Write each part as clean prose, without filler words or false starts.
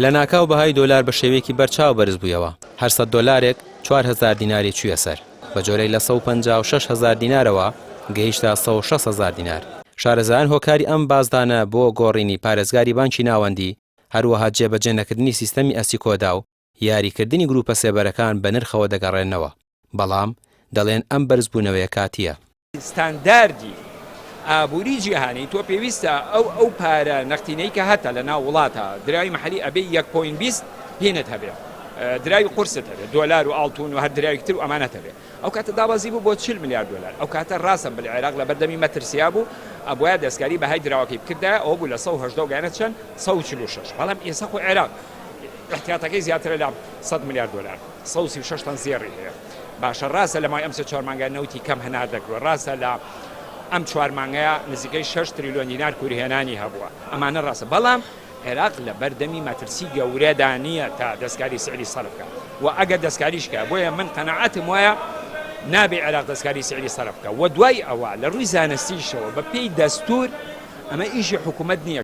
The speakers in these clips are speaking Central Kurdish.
لە ناکاو بەهای دۆلار بە شێوەیەکی بەرچاو بەرز بوویەوە. 800 دۆلارێک 4000 دیناری چوویە سەر، بە جۆرەی لە 156,000 دینارەوە گەیشتا 106,000 دینار. شارەزایان هۆکاری ئەم بازدانە بۆ گۆڕینی پارێزگاری بانکی ناوەندی، هەروەها جێبەجێ نەکردنی سیستەمی ئەسیکۆدا و یاریکردنی گروپە سێبەرەکان بە نرخەوە دەگەڕێنەوە. بەڵام دەڵێن ئەم بەرزبوونەوەیە کاتیە. ستانداردی ئابووری جیهانی تۆ پێویستە ئەو پارە نەختینەی کە هەتە لە ناو وڵاتە دراوی محلی ئەبێ 1.20 هێنت هەبێ، دراوی قورست هەبێ، دۆلار و ئاڵتون و هەر دراویتر و ئەمانەت هەبێ. ئەو کاتە دابەزی بوو بۆ 40 میلیارد دۆلار. ئەو کاتە ڕاستە بە عێراق لە بەردەمی مەترسیا بوو، ئەبوایە دەستکاری بەهای دراوەکەی بکردایە، ئەوە بوو لە 180 گەیانە چەند 146. بەڵام ئێستا خۆ عێراق احتیاطەکەی زیاترە لە 100 میلیارد دۆلار، 136 تن زێڕی هەیە. باشە ڕاستە لە مای ئەم 4 مانگە نەوتی کەم هەنار دەکرێت، ڕاستە لە ئەم 4 مانگەیە نزیکەی 6 تریلیۆن دینار کوریهێنانی هەبووە، ئەمانە ڕاستە. بەڵام عێراق لە بەردەمی مەترسی گەورەدا نییە تا دەستکاری سعری سەرف بکات، و ئەگەر دەستکاریش بکات بۆیە من قەناعەتم وایە نابێ عێراق دەستکاری سعری سەرف بکات. و دوای ئەوە لە ڕووی زانستیشەوە بە پێی دەستور ئەمە ئیشی حکوومەت نییە.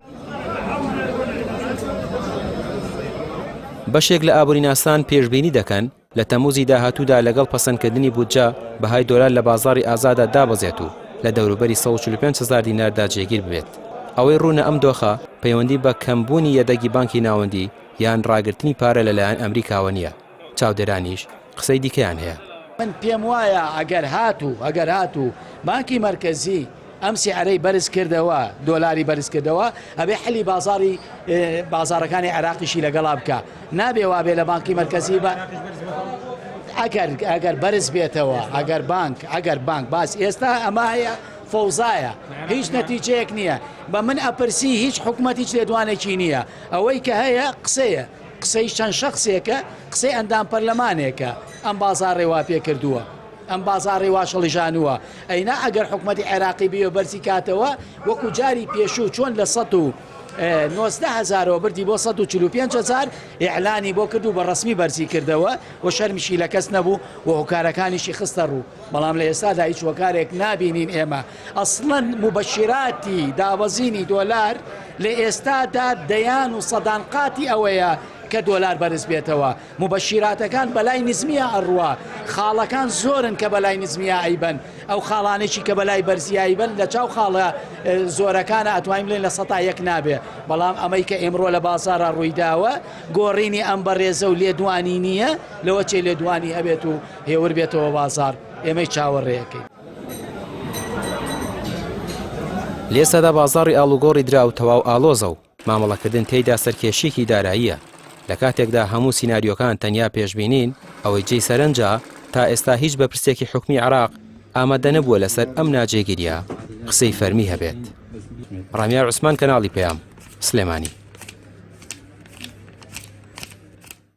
بەشێک لە ئابووریناسان پێشبینی دەکەن لە تەموزی داهاتوودا لەگەڵ پەسەندکردنی بودجە بەهای دۆلار لە بازاڕی ئازادا دابەزێت و لە دەوروبەری 145,000 دیناردا جێگیر ببێت. ئەوەی ڕوونە ئەم دۆخە پەیوەندی بە کەمبوونی یەدەگی بانکی ناوەندی یان ڕاگررتنی پارە لەلایەن ئەمریکاوە نییە. چاودێرانیش قسەی دیکەیان هەیە. من پێم وایە ئەگەر هاتوو بانکی مرکزی ئەم سیعرەی بەرز کردەوە، دۆلاری بەرز کردەوە، ئەبێ حلی بازارەکانی عێراقیشی لەگەڵا بکە. نابێ وابێ لە بانکی مرکزی بە ئەگەر بەرز بێتەوە، ئەگەر بانک باس ئێستا ئەمە هەیە فەوزایە، هیچ نەتیجەیەک نییە. بە من ئەپرسی هیچ حکوومەتی لێدوانێکی نییە. ئەوەی کە هەیە قسەیە، قسەی چەند شەخصێکە، قسەی ئەندام پەرلەمانێکە. ئەم بازاڕێ وا پێ کردووە، ئەم بازاڕێ وا شەڵیژانووە. ئەینا ئەگەر حکوومەتی عێراقی بێ بەرزی کاتەوە وەکو جاری پێشوو چۆن لە 190,000ەوە بردی بۆ 145,000 ئیعلانی بۆ کردو بە ڕسمی بەرزی کردەوە و شەرمیشی لە کەس نەبوو و هۆکارەکانیشی خستە ڕوو. بەڵام لە ئێستادا هیچ هۆکارێک نابینین ئێمە. ئەسڵەن مبەشیراتی دابەزینی دۆلار لە ئێستادا دەیان و سەدانقاتی ئەوەیە کە دۆلار بەرز بێتەوە. مبەشیراتەکان بەلای نزمیە ئەڕوا، خاڵەکان زۆرن کە بەلای نزمیە ئەیبەن. ئەو خاڵانێکی کە بەلای بەرزی ئەیبەن لە چاو خاڵە زۆرەکانە ئەتوانین بڵێن لە 100 نابێ. بەڵام ئەمەی کە ئێمڕۆ لە بازارە ڕوویداوە گۆڕینی ئەم بەڕێزە و لێدوانی نییە، لەوە چێ لێدوانی هەبێت و هێور بێتەوە بازار. ئێمەی چاوەڕێەکەی. لێسەدا بازاڕی ئاڵوگۆڕی درا و تەواو ئالۆزە و مامەڵەکردن تێیدا سەرکێشیکی داراییە. لە کاتێکدا هەموو سیناریۆکان تەنیا پێشبینین، ئەوەی جێی سەرنجە تا ئێستا هیچ بە پرسێکی حکمی عێراق ئامادە نەبووە لەسەر ئەم ناجێگیریە قسەی فەرمی هەبێت. ڕامیا عوسمان، کەناڵی پێام، سلێمانی.